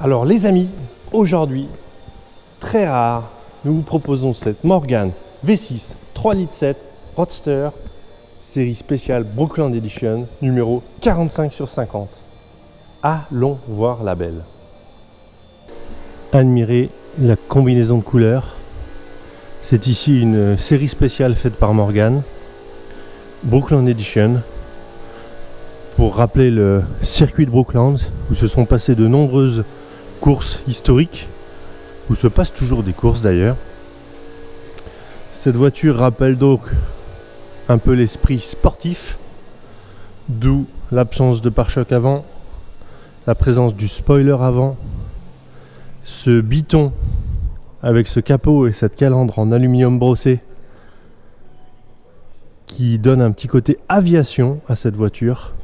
Alors les amis, aujourd'hui, très rare, nous vous proposons cette Morgan V6 3,7 litres Roadster, série spéciale Brookland Edition, numéro 45/50. Allons voir la belle. Admirez la combinaison de couleurs. C'est ici une série spéciale faite par Morgan, Brookland Edition, pour rappeler le circuit de Brookland, où se sont passées de nombreuses courses historiques, où se passent toujours des courses d'ailleurs. Cette voiture rappelle donc un peu l'esprit sportif, d'où l'absence de pare-choc avant, la présence du spoiler avant, ce biton avec ce capot et cette calandre en aluminium brossé qui donne un petit côté aviation à cette voiture,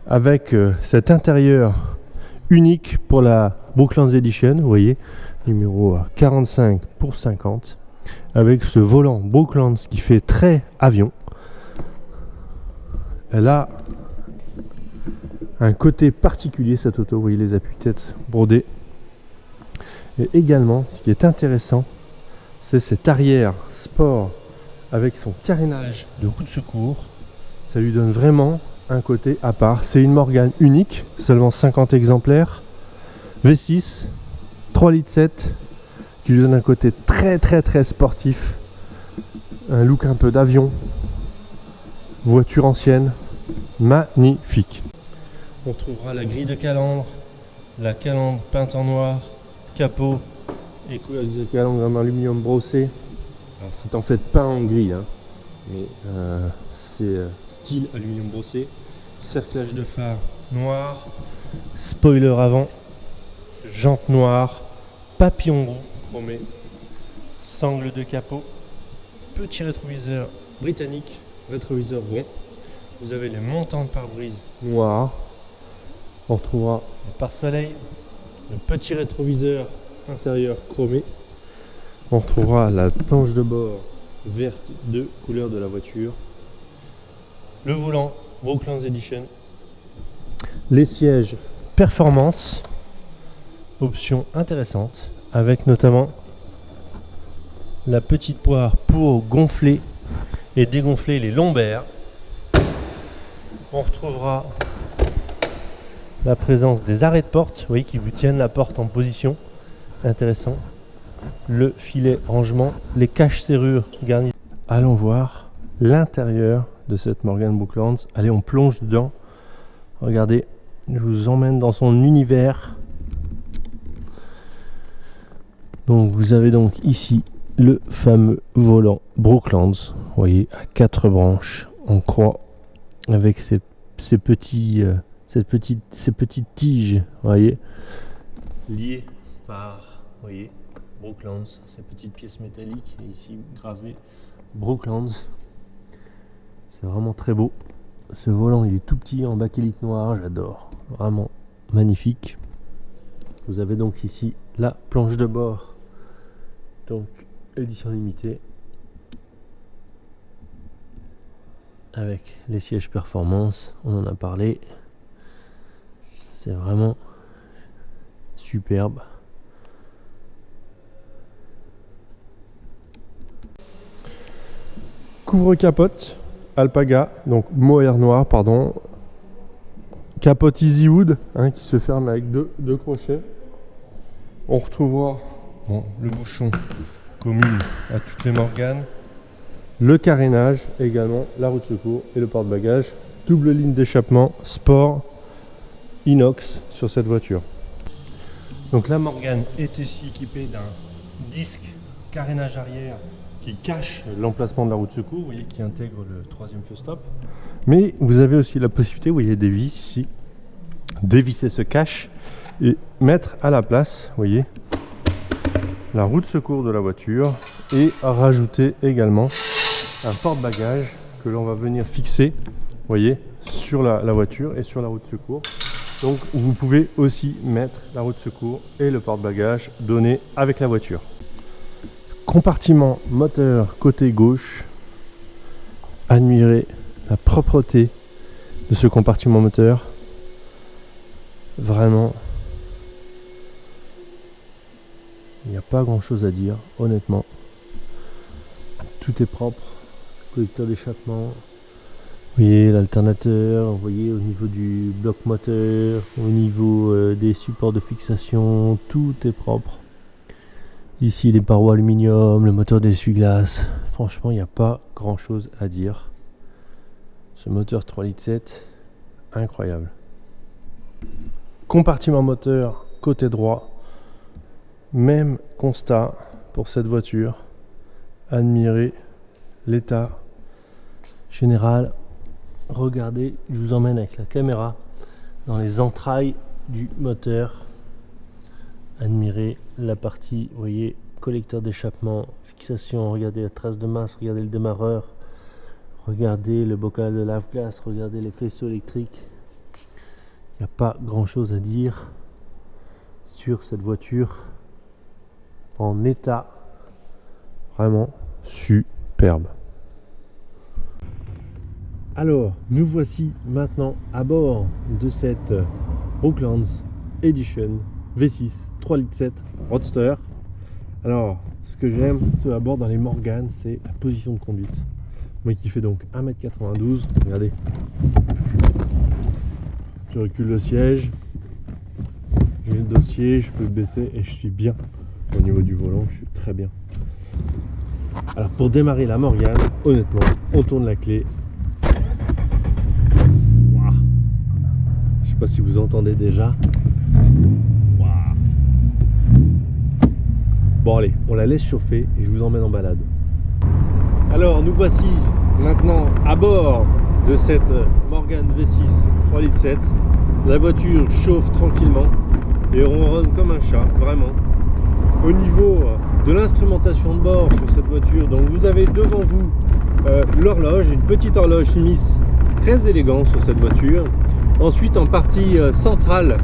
avec cet intérieur unique pour la Brooklands Edition, vous voyez, numéro 45/50, avec ce volant Brooklands qui fait très avion. Elle a un côté particulier cette auto, vous voyez les appuis-têtes brodés. Et également, ce qui est intéressant, c'est cet arrière sport avec son carénage de roue de secours. Ça lui donne vraiment un côté à part. C'est une Morgan unique, seulement 50 exemplaires, V6, 3,7 litres, qui lui donne un côté très sportif, un look un peu d'avion, voiture ancienne, magnifique. On retrouvera la grille de calandre, la calandre peinte en noir, capot et calandre en aluminium brossé. Alors c'est en fait peint en gris, hein, mais c'est style aluminium brossé. Cerclage de phare noir, spoiler avant, jante noire, papillon roux chromé, sangle de capot, petit rétroviseur britannique, rétroviseur rond. Vous avez les montants de pare-brise noirs. On retrouvera le pare-soleil, le petit rétroviseur intérieur chromé. On retrouvera la planche de bord verte de couleur de la voiture. Le volant Brooklands Edition. Les sièges performance, option intéressante, avec notamment la petite poire pour gonfler et dégonfler les lombaires. On retrouvera la présence des arrêts de porte, vous voyez, qui vous tiennent la porte en position, intéressant. Le filet rangement, les caches serrures garnies. Allons voir l'intérieur de cette Morgan Brooklands. Allez, on plonge dedans. Regardez, je vous emmène dans son univers. Donc vous avez donc ici le fameux volant Brooklands, vous voyez, à 4 branches en croix, avec ces petites tiges, vous voyez, liées par, vous voyez, Brooklands, ces petites pièces métalliques, et ici gravé Brooklands. C'est vraiment très beau. Ce volant, il est tout petit en bakélite noir, j'adore, vraiment magnifique. Vous avez donc ici la planche de bord, donc édition limitée, avec les sièges performance, on en a parlé. C'est vraiment superbe. Couvre-capote Alpaga, donc mohair noir, pardon. Capote Easy Wood, hein, qui se ferme avec deux crochets. On retrouvera le bouchon commun à toutes les Morgan. Le carénage également, la roue de secours et le porte-bagages. Double ligne d'échappement sport inox sur cette voiture. Donc la Morgan est ici équipée d'un disque carénage arrière qui cache l'emplacement de la roue de secours, vous voyez, qui intègre le 3e feu stop. Mais vous avez aussi la possibilité, vous voyez, des vis ici, dévisser ce cache et mettre à la place, vous voyez, la roue de secours de la voiture, et rajouter également un porte-bagages que l'on va venir fixer, vous voyez, sur la voiture et sur la roue de secours. Donc vous pouvez aussi mettre la roue de secours et le porte-bagages donné avec la voiture. Compartiment moteur côté gauche. Admirez la propreté de ce compartiment moteur. Vraiment il n'y a pas grand chose à dire, honnêtement. Tout est propre, collecteur d'échappement. Vous voyez l'alternateur, vous voyez au niveau du bloc moteur, au niveau des supports de fixation, tout est propre. Ici les parois aluminium, le moteur d'essuie-glace. Franchement, il n'y a pas grand chose à dire. Ce moteur 3,7 litres, incroyable. Compartiment moteur côté droit, même constat pour cette voiture. Admirez l'état général. Regardez, je vous emmène avec la caméra dans les entrailles du moteur. Admirez la partie, vous voyez, collecteur d'échappement, fixation, regardez la trace de masse, regardez le démarreur, regardez le bocal de lave-glace, regardez les faisceaux électriques. Il n'y a pas grand chose à dire sur cette voiture en état vraiment superbe. Alors, nous voici maintenant à bord de cette Brooklands Edition V6 3,7 litres Roadster. Alors, ce que j'aime à bord dans les Morgan, c'est la position de conduite. Moi qui fais donc 1,92 m, regardez. Je recule le siège, j'ai le dossier, je peux le baisser et je suis bien. Au niveau du volant, je suis très bien. Alors pour démarrer la Morgan, honnêtement, on tourne la clé. Wow. Je sais pas si vous entendez déjà. Wow. Bon allez, on la laisse chauffer et je vous emmène en balade. Alors nous voici maintenant à bord de cette Morgan V6 3,7 litres. La voiture chauffe tranquillement et ronronne comme un chat, vraiment. Au niveau de l'instrumentation de bord sur cette voiture, donc vous avez devant vous l'horloge, une petite horloge Smith très élégante sur cette voiture. Ensuite, en partie centrale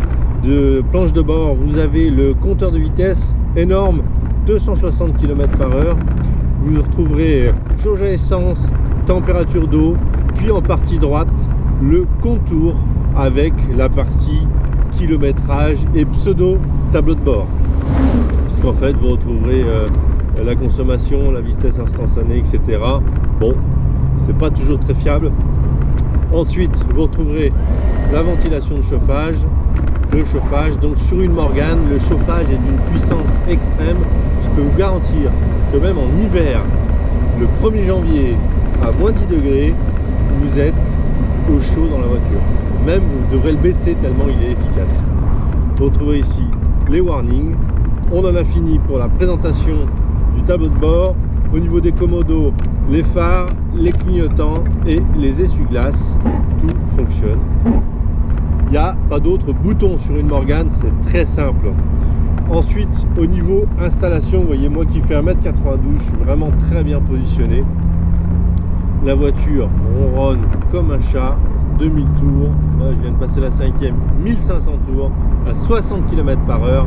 de planche de bord, vous avez le compteur de vitesse énorme, 260 km/h. Vous retrouverez jauge à essence, température d'eau, puis en partie droite le contour avec la partie kilométrage et pseudo tableau de bord. Puisqu'en fait vous retrouverez la consommation, la vitesse instantanée, etc. Bon, c'est pas toujours très fiable. Ensuite, vous retrouverez la ventilation de chauffage, le chauffage. Donc sur une Morgan, le chauffage est d'une puissance extrême. Je peux vous garantir que même en hiver, le 1er janvier à moins 10 degrés, vous êtes au chaud dans la voiture. Même vous devrez le baisser tellement il est efficace. Vous retrouvez ici les warnings. On en a fini pour la présentation du tableau de bord. Au niveau des commodos, les phares, les clignotants et les essuie-glaces, tout fonctionne. Il n'y a pas d'autres boutons sur une Morgan, c'est très simple. Ensuite, au niveau installation, vous voyez, moi qui fais 1,92 m, je suis vraiment très bien positionné. La voiture ronronne comme un chat, 2000 tours. Là, je viens de passer la 5e, 1500 tours à 60 km/h.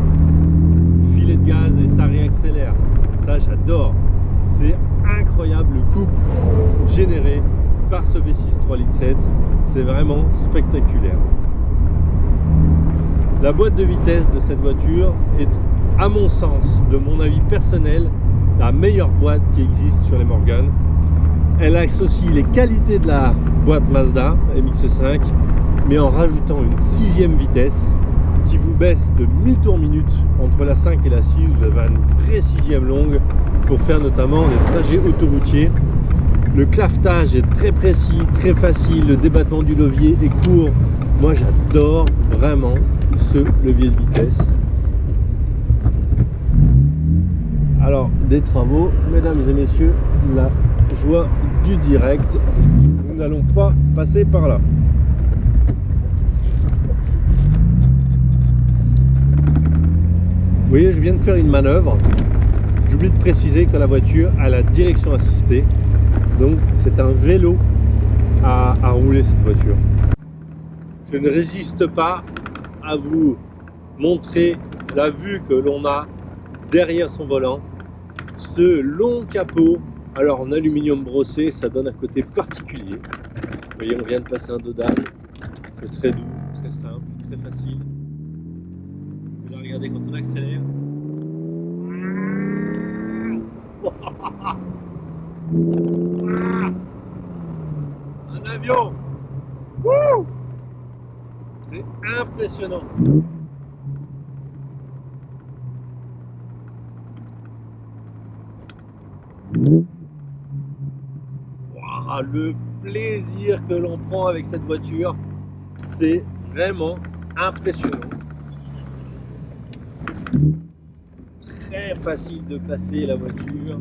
Filet de gaz et ça réaccélère. Ça, j'adore. C'est incroyable le couple généré par ce V6 3,7 litres. C'est vraiment spectaculaire. La boîte de vitesse de cette voiture est, à mon sens, de mon avis personnel, la meilleure boîte qui existe sur les Morgan. Elle associe les qualités de la boîte Mazda MX-5, mais en rajoutant une 6e vitesse qui vous baisse de 1000 tours minute entre la 5 et la 6. Vous avez une vraie 6e longue pour faire notamment les trajets autoroutiers. Le clavetage est très précis, très facile, le débattement du levier est court. Moi j'adore vraiment ce levier de vitesse. Alors des travaux, mesdames et messieurs, la joie du direct, nous n'allons pas passer par là. Vous voyez, je viens de faire une manœuvre. J'oublie de préciser que la voiture a la direction assistée. Donc c'est un vélo à rouler cette voiture. Je ne résiste pas à vous montrer la vue que l'on a derrière son volant. Ce long capot, alors en aluminium brossé, ça donne un côté particulier. Vous voyez, on vient de passer un dos d'âne. C'est très doux, très simple, très facile. Et là, regardez, quand on accélère, Un avion. Wouh! C'est impressionnant. Wow, le plaisir que l'on prend avec cette voiture, c'est vraiment impressionnant. Très facile de placer la voiture.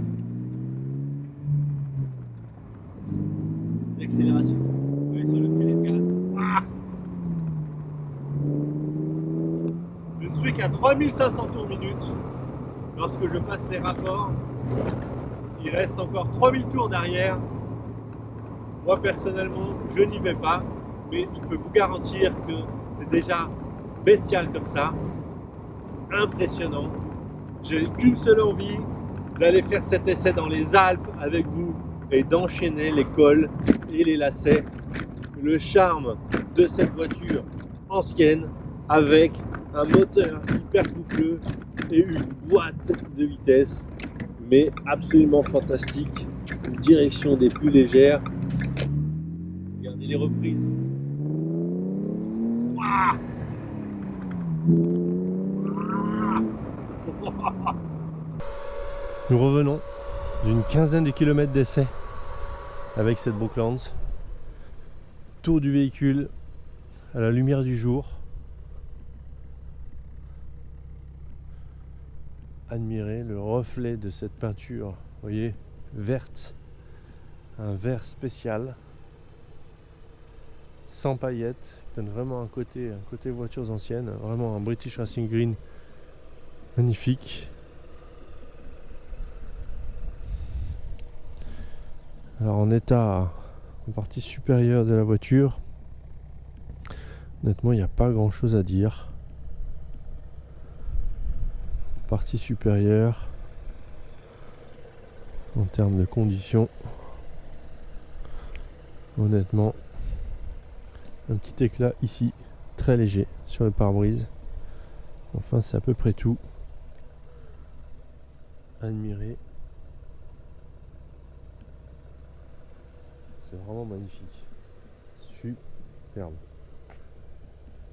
L'accélération. Vous voyez sur le filet de gaz. Ah, je ne suis qu'à 3500 tours minute. Lorsque je passe les rapports, il reste encore 3000 tours d'arrière. Moi personnellement, je n'y vais pas, mais je peux vous garantir que c'est déjà bestial comme ça, impressionnant. J'ai qu'une seule envie, d'aller faire cet essai dans les Alpes avec vous et d'enchaîner les cols et les lacets. Le charme de cette voiture ancienne avec un moteur hyper coupleux et une boîte de vitesse, mais absolument fantastique. Une direction des plus légères. Regardez les reprises. Waouh! Nous revenons d'une quinzaine de kilomètres d'essai avec cette Brooklands. Tour du véhicule à la lumière du jour. Admirez le reflet de cette peinture, vous voyez, verte, un vert spécial, sans paillettes, qui donne vraiment un côté voitures anciennes, vraiment un British Racing Green magnifique. Alors en état, en partie supérieure de la voiture, honnêtement il n'y a pas grand chose à dire. Partie supérieure, en termes de conditions, honnêtement, un petit éclat ici, très léger sur le pare-brise. Enfin c'est à peu près tout. Admirez. C'est vraiment magnifique. Superbe.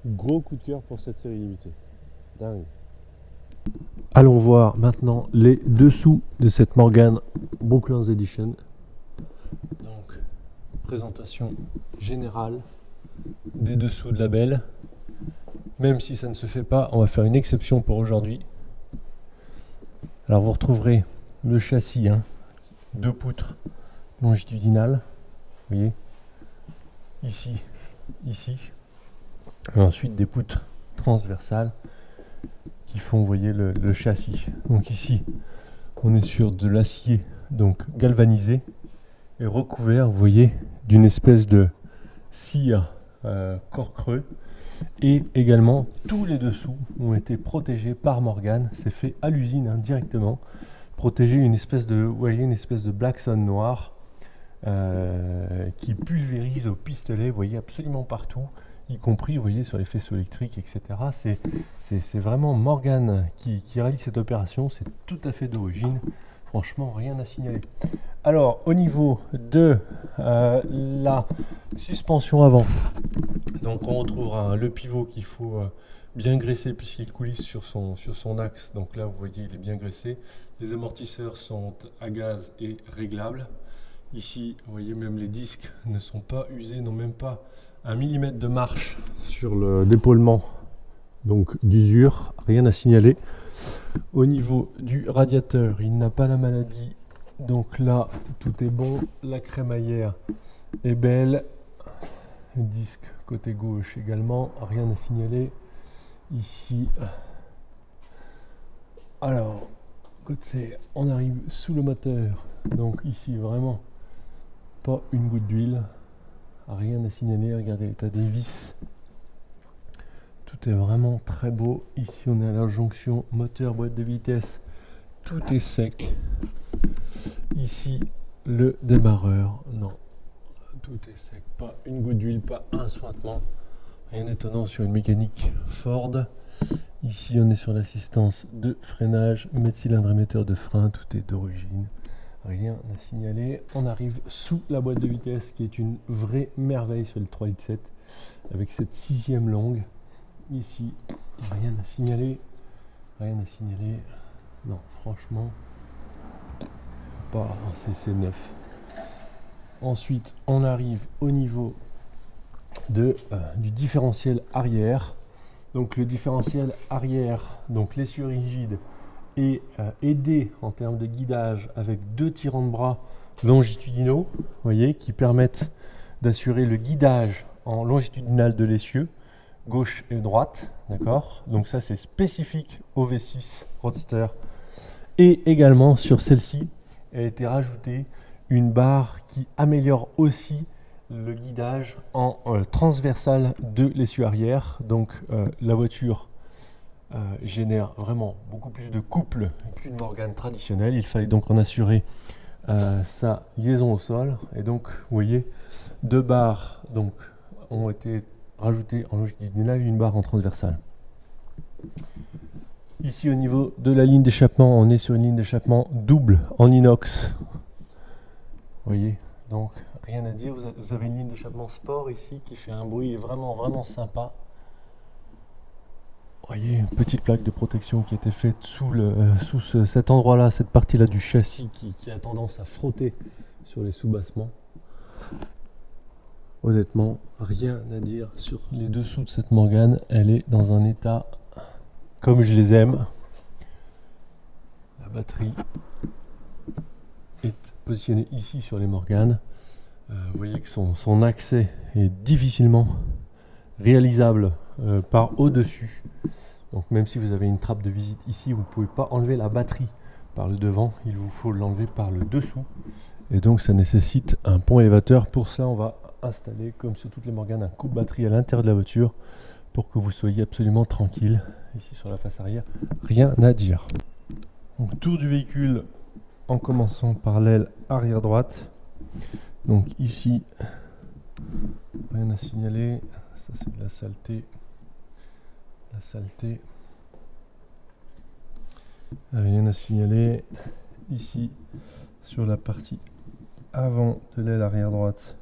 Gros coup de cœur pour cette série limitée. Dingue. Allons voir maintenant les dessous de cette Morgan Brooklands Edition. Donc, présentation générale des dessous de la belle. Même si ça ne se fait pas, on va faire une exception pour aujourd'hui. Alors vous retrouverez le châssis, deux poutres longitudinales. Vous voyez, ici, et ensuite des poutres transversales qui font, vous voyez, le châssis. Donc ici, on est sur de l'acier donc galvanisé et recouvert, vous voyez, d'une espèce de cire corps creux. Et également, tous les dessous ont été protégés par Morgan. C'est fait à l'usine directement, protéger une espèce de, vous voyez, une espèce de black sun noir. Qui pulvérise au pistolet, vous voyez, absolument partout, y compris, vous voyez, sur les faisceaux électriques, etc. C'est vraiment Morgan qui réalise cette opération, c'est tout à fait d'origine, franchement, rien à signaler. Alors, au niveau de la suspension avant, donc on retrouvera le pivot qu'il faut bien graisser puisqu'il coulisse sur son axe, donc là, vous voyez, il est bien graissé. Les amortisseurs sont à gaz et réglables. Ici, vous voyez, même les disques ne sont pas usés, n'ont même pas 1 mm de marche sur le dépôlement, donc d'usure, rien à signaler. Au niveau du radiateur, il n'a pas la maladie, donc là, tout est bon. La crémaillère est belle. Le disque côté gauche également, rien à signaler. Ici, alors, côté, on arrive sous le moteur, donc ici, vraiment, pas une goutte d'huile, rien à signaler. Regardez l'état des vis, tout est vraiment très beau. Ici on est à la jonction moteur boîte de vitesse, tout est sec. Ici le démarreur, non, tout est sec, pas une goutte d'huile, pas un suintement, rien d'étonnant sur une mécanique Ford. Ici on est sur l'assistance de freinage, mètre cylindre émetteur de frein, tout est d'origine. rien à signaler. On arrive sous la boîte de vitesse qui est une vraie merveille sur le 3,7 litres avec cette 6e langue. Ici, rien à signaler. Rien à signaler. Non, franchement, pas, c'est neuf. Ensuite, on arrive au niveau du différentiel arrière. Donc le différentiel arrière, donc l'essieu rigide, est aidé en termes de guidage avec 2 tirants de bras longitudinaux, voyez, qui permettent d'assurer le guidage en longitudinal de l'essieu, gauche et droite, d'accord. Donc ça c'est spécifique au V6 Roadster. Et également sur celle-ci a été rajoutée une barre qui améliore aussi le guidage en transversal de l'essieu arrière. Donc la voiture génère vraiment beaucoup plus de couple qu'une Morgane traditionnelle. Il fallait donc en assurer sa liaison au sol. Et donc vous voyez, 2 barres donc, ont été rajoutées en longitudinal et une barre en transversal. Ici au niveau de la ligne d'échappement, on est sur une ligne d'échappement double en inox. Vous voyez, donc rien à dire, vous avez une ligne d'échappement sport ici qui fait un bruit vraiment sympa. Vous voyez, une petite plaque de protection qui a été faite sous cet endroit-là, cette partie-là du châssis qui a tendance à frotter sur les soubassements. Honnêtement, rien à dire sur les dessous de cette Morgane, elle est dans un état comme je les aime. La batterie est positionnée ici sur les Morganes. Vous voyez que son accès est difficilement réalisable par au-dessus. Donc même si vous avez une trappe de visite ici, vous ne pouvez pas enlever la batterie par le devant, il vous faut l'enlever par le dessous. Et donc ça nécessite un pont élévateur. Pour cela, on va installer, comme sur toutes les Morganes, un coupe-batterie à l'intérieur de la voiture pour que vous soyez absolument tranquille. Ici sur la face arrière, rien à dire. Donc, tour du véhicule en commençant par l'aile arrière droite. Donc ici, rien à signaler. Ça c'est de la saleté. La saleté. Rien à signaler. Ici, sur la partie avant de l'aile arrière droite.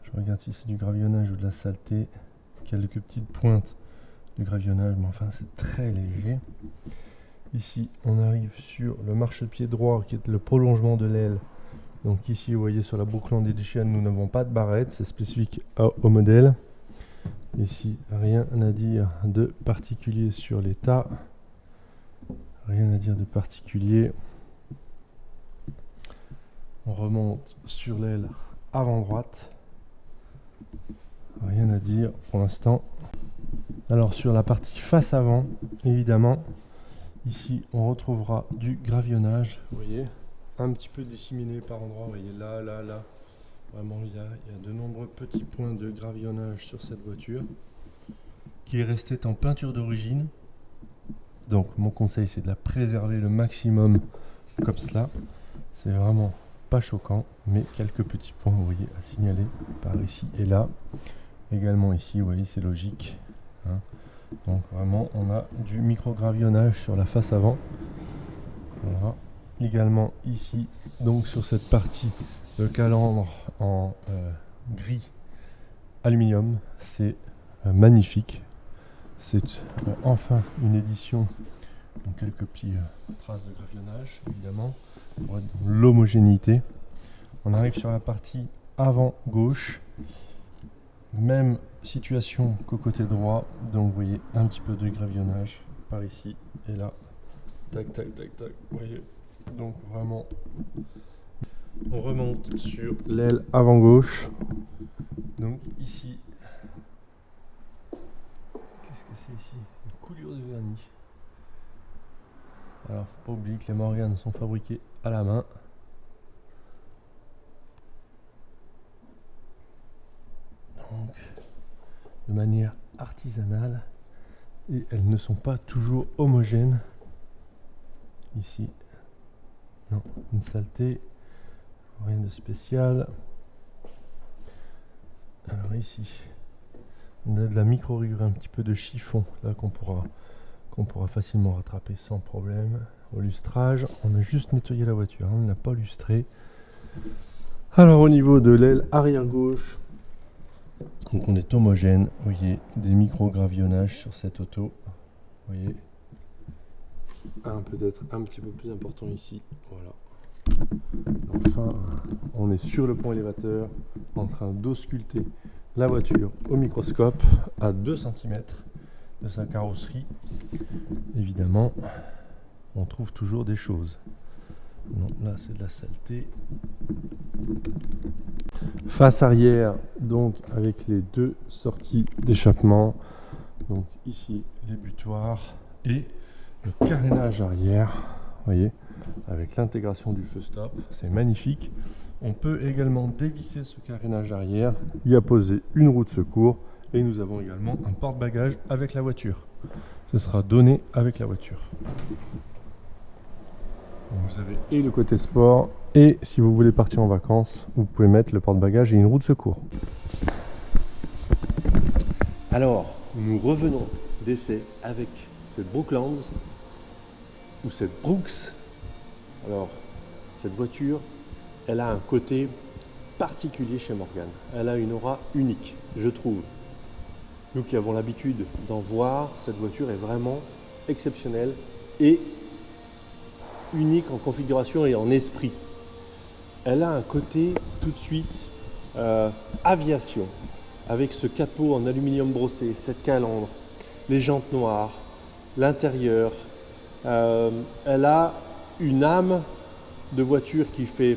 Je regarde si c'est du gravillonnage ou de la saleté. Quelques petites pointes de gravillonnage, mais enfin c'est très léger. Ici, on arrive sur le marchepied droit qui est le prolongement de l'aile. Donc ici, vous voyez sur la boucle des déchets, nous n'avons pas de barrette, c'est spécifique au modèle. Ici, rien à dire de particulier sur l'état. Rien à dire de particulier. On remonte sur l'aile avant droite. Rien à dire pour l'instant. Alors sur la partie face avant, évidemment, ici on retrouvera du gravillonnage. Vous voyez, un petit peu disséminé par endroits. Vous voyez là. Vraiment, il y a de nombreux petits points de gravillonnage sur cette voiture qui est restée en peinture d'origine. Donc mon conseil, c'est de la préserver le maximum comme cela. C'est vraiment pas choquant, mais quelques petits points, vous voyez, à signaler par ici et là. Également ici, vous voyez, c'est logique. Hein. Donc vraiment, on a du micro-gravillonnage sur la face avant. Voilà. Également ici, donc sur cette partie, le calandre en gris aluminium, c'est magnifique. C'est enfin une édition. Donc quelques petites traces de gravillonnage, évidemment, pour être dans l'homogénéité. On arrive sur la partie avant gauche. Même situation qu'au côté droit, donc vous voyez un petit peu de gravillonnage par ici et là, tac, vous voyez, donc vraiment, on remonte sur l'aile avant gauche, donc ici, qu'est-ce que c'est ici? Une coulure de vernis. Alors faut pas oublier que les Morganes sont fabriquées à la main. Donc, de manière artisanale, et elles ne sont pas toujours homogènes. Ici, non, une saleté, rien de spécial. Alors ici, on a de la micro-rure, un petit peu de chiffon là qu'on qu'on pourra facilement rattraper sans problème. Au lustrage, on a juste nettoyé la voiture, on ne l'a pas lustré. Alors au niveau de l'aile arrière gauche, donc on est homogène, vous voyez des micro-gravillonnages sur cette auto, vous voyez, peut-être un petit peu plus important ici, voilà. Enfin, on est sur le pont élévateur, en train d'ausculter la voiture au microscope à 2 cm de sa carrosserie. Évidemment, on trouve toujours des choses. Non, là c'est de la saleté. Face arrière, donc avec les 2 sorties d'échappement. Donc ici les butoirs et le carénage arrière. Vous voyez, avec l'intégration du feu stop, c'est magnifique. On peut également dévisser ce carénage arrière, y apposer une roue de secours et nous avons également un porte-bagages avec la voiture. Ce sera donné avec la voiture. Donc vous avez et le côté sport et si vous voulez partir en vacances, vous pouvez mettre le porte-bagages et une roue de secours. Alors, nous revenons d'essai avec cette Brooklands ou cette Brooks. Alors, cette voiture, elle a un côté particulier chez Morgan. Elle a une aura unique, je trouve. Nous qui avons l'habitude d'en voir, cette voiture est vraiment exceptionnelle et unique en configuration et en esprit. Elle a un côté tout de suite aviation, avec ce capot en aluminium brossé, cette calandre, les jantes noires, l'intérieur. Elle a une âme de voiture qui fait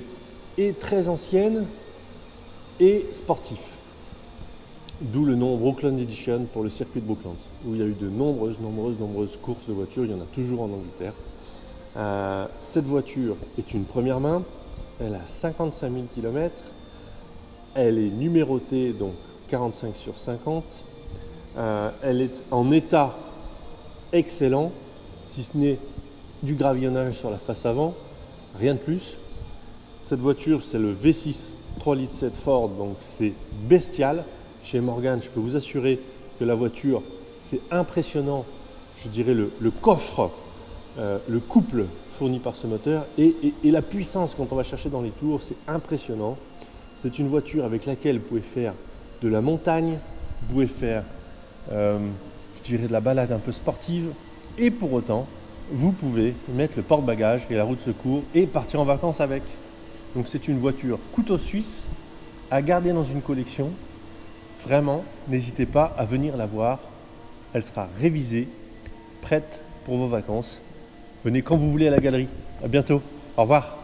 et très ancienne et sportif. D'où le nom Brooklands Edition pour le circuit de Brooklands, où il y a eu de nombreuses courses de voitures, il y en a toujours en Angleterre. Cette voiture est une première main, elle a 55 000 km, elle est numérotée, donc 45 sur 50, elle est en état excellent, si ce n'est du gravillonnage sur la face avant, rien de plus. Cette voiture, c'est le V6 3,7 litres Ford, donc c'est bestial. Chez Morgan, je peux vous assurer que la voiture, c'est impressionnant, je dirais le coffre, le couple fourni par ce moteur et la puissance quand on va chercher dans les tours, c'est impressionnant. C'est une voiture avec laquelle vous pouvez faire de la montagne, vous pouvez faire, je dirais, de la balade un peu sportive et pour autant, vous pouvez mettre le porte-bagages et la roue de secours et partir en vacances avec. Donc c'est une voiture couteau suisse à garder dans une collection. Vraiment, n'hésitez pas à venir la voir. Elle sera révisée, prête pour vos vacances. Venez quand vous voulez à la galerie. À bientôt. Au revoir.